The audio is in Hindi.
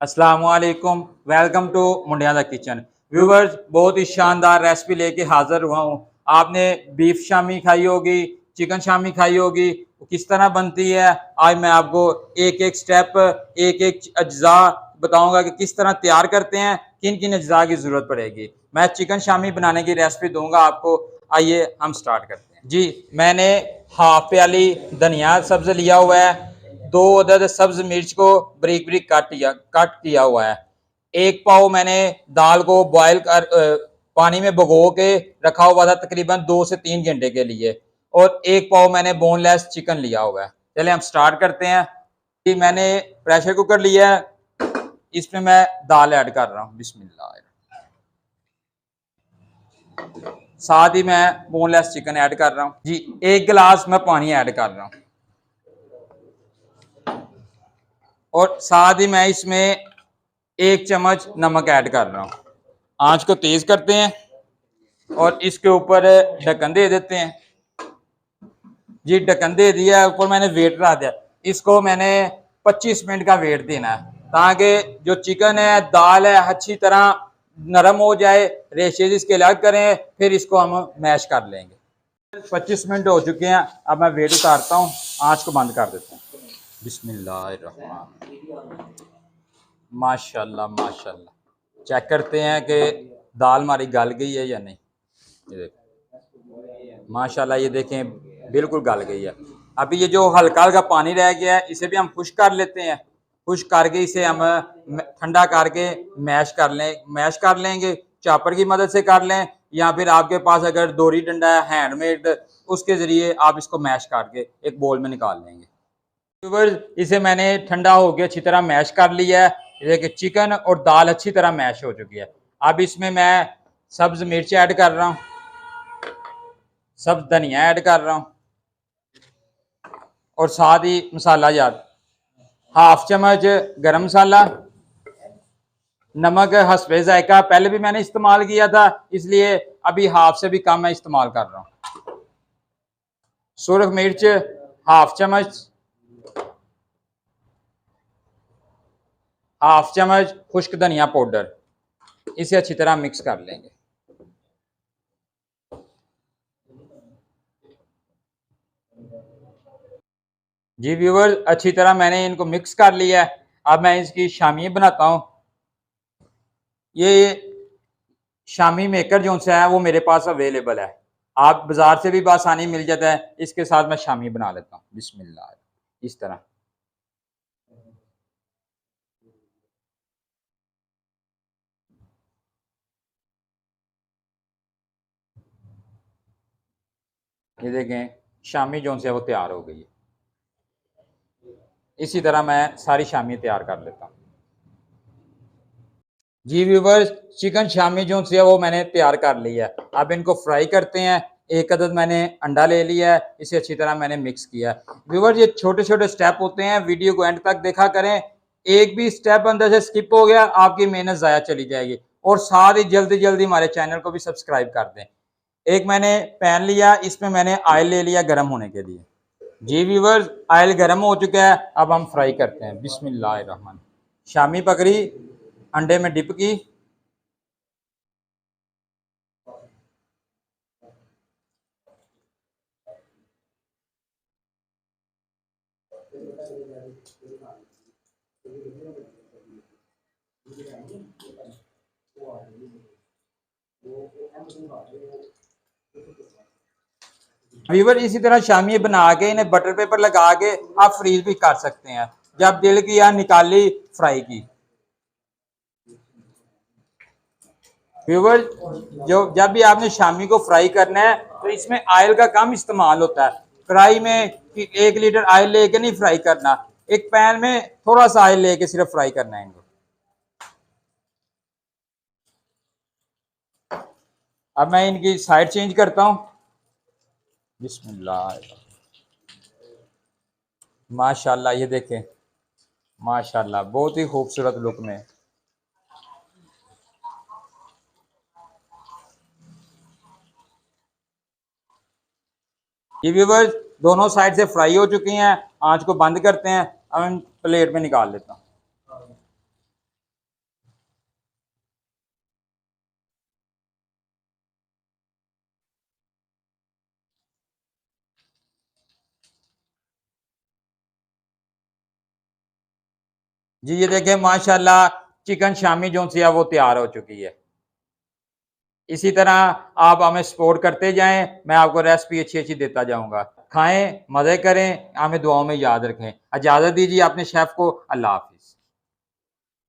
अस्सलाम वालेकुम, welcome to Mundiya the kitchen. Viewers, बहुत ही शानदार रेसिपी लेके हाजिर हुआ हूँ। आपने बीफ शामी खाई होगी, चिकन शामी खाई होगी, किस तरह बनती है आज मैं आपको एक एक स्टेप, एक एक अज्जा बताऊंगा कि किस तरह तैयार करते हैं, किन किन अज्जा की जरूरत पड़ेगी। मैं चिकन शामी बनाने की रेसिपी दूंगा आपको। आइए हम स्टार्ट करते हैं। जी, मैंने हाफ प्याली धनिया सब्ज लिया हुआ है। 2 अदद सब्ज मिर्च को बारीक बारीक कट किया हुआ है। 1 पाव मैंने दाल को बॉयल कर पानी में भिगो के रखा हुआ था तकरीबन 2 से 3 घंटे के लिए। और 1 पाव मैंने बोनलेस चिकन लिया हुआ है। चलिए हम स्टार्ट करते हैं। कि मैंने प्रेशर कुकर लिया है, इसमें मैं दाल ऐड कर रहा हूँ। बिस्मिल्लाह। साथ ही मैं बोनलेस चिकन ऐड कर रहा हूँ। जी, 1 गिलास मैं पानी ऐड कर रहा हूँ। और साथ ही मैं इसमें 1 चम्मच नमक ऐड कर रहा हूँ। आंच को तेज करते हैं और इसके ऊपर ढक्कन दे देते हैं। जी, ढक्कन दे दिया, ऊपर मैंने वेट रख दिया। इसको मैंने 25 मिनट का वेट देना है ताकि जो चिकन है, दाल है, अच्छी तरह नरम हो जाए। रेशेज इसके अलग करें, फिर इसको हम मैश कर लेंगे। 25 मिनट हो चुके हैं। अब मैं वेट उतारता हूँ, आंच को बंद कर देता हूँ। बिस्मिल्लाह। माशाल्लाह माशाल्लाह। चेक करते हैं कि दाल हमारी गल गई है या नहीं। ये देखें, माशाल्लाह, ये देखें बिल्कुल गल गई है। अभी ये जो हल्का हल्का पानी रह गया है, इसे भी हम खुश्क कर लेते हैं। खुश्क करके इसे हम ठंडा करके मैश कर लेंगे। चॉपर की मदद से कर लें, या फिर आपके पास अगर दोरी डंडा है हैंडमेड, उसके ज़रिए आप इसको मैश करके एक बोल में निकाल लेंगे। इसे मैंने ठंडा हो गया, अच्छी तरह मैश कर लिया है। देखिए चिकन और दाल अच्छी तरह मैश हो चुकी है। अब इसमें मैं सब्ज मिर्च ऐड कर रहा हूँ, सब्ज धनिया ऐड कर रहा हूँ, और साथ ही मसाला याद 1/2 चम्मच गरम मसाला, नमक हस्बे जायका पहले भी मैंने इस्तेमाल किया था, इसलिए अभी हाफ से भी कम मैं इस्तेमाल कर रहा हूँ। सुरख मिर्च 1/2 चम्मच, 1/2 चम्मच खुश्क धनिया पाउडर। इसे अच्छी तरह मिक्स कर लेंगे। जी व्यूवर, अच्छी तरह मैंने इनको मिक्स कर लिया है। अब मैं इसकी शामी बनाता हूँ। ये शामी मेकर जो सा है वो मेरे पास अवेलेबल है। आप बाजार से भी आसानी मिल जाता है। इसके साथ मैं शामी बना लेता हूँ। बिस्मिल्लाह। इस तरह ये देखें, शामी जो है वो तैयार हो गई है। इसी तरह मैं सारी शामी तैयार कर लेता हूँ। जी व्यूवर्स, चिकन शामी जो है वो मैंने तैयार कर लिया है। अब इनको फ्राई करते हैं। 1 अदद मैंने अंडा ले लिया है, इसे अच्छी तरह मैंने मिक्स किया है। व्यूवर्स, ये छोटे छोटे स्टेप होते हैं, वीडियो को एंड तक देखा करें। एक भी स्टेप अंदर से स्किप हो गया, आपकी मेहनत ज़ाया चली जाएगी। और साथ ही जल्दी जल्दी हमारे चैनल को भी सब्सक्राइब कर दें। एक मैंने पैन लिया, इसमें मैंने ऑयल ले लिया गर्म होने के लिए। जी व्यूवर्स, ऑयल गर्म हो चुका है। अब हम फ्राई करते हैं। बिस्मिल्लाह। शामी पकड़ी, अंडे में डिप की। व्यूवर, इसी तरह शामी बना के इन्हें बटर पेपर लगा के आप फ्रीज भी कर सकते हैं। जब दिल किया निकाली, फ्राई की। व्यूवर, जो जब भी आपने शामी को फ्राई करना है तो इसमें ऑयल का कम इस्तेमाल होता है। फ्राई में 1 लीटर ऑयल लेके नहीं फ्राई करना, एक पैन में थोड़ा सा ऑयल लेके सिर्फ फ्राई करना है इनको। अब मैं इनकी साइड चेंज करता हूँ। बिस्मिल्लाह। माशाल्लाह, ये देखें, माशाल्लाह बहुत ही खूबसूरत लुक में। ये व्यूवर्स, दोनों साइड से फ्राई हो चुकी हैं। आंच को बंद करते हैं। अब हम प्लेट में निकाल लेता हूँ। जी ये देखें माशाल्लाह चिकन शामी जो सी है वो तैयार हो चुकी है। इसी तरह आप हमें सपोर्ट करते जाएं, मैं आपको रेसिपी अच्छी-अच्छी देता जाऊँगा। खाएँ, मज़े करें, हमें दुआओं में याद रखें। इजाज़त दीजिए अपने शेफ़ को। अल्लाह हाफ़िज़।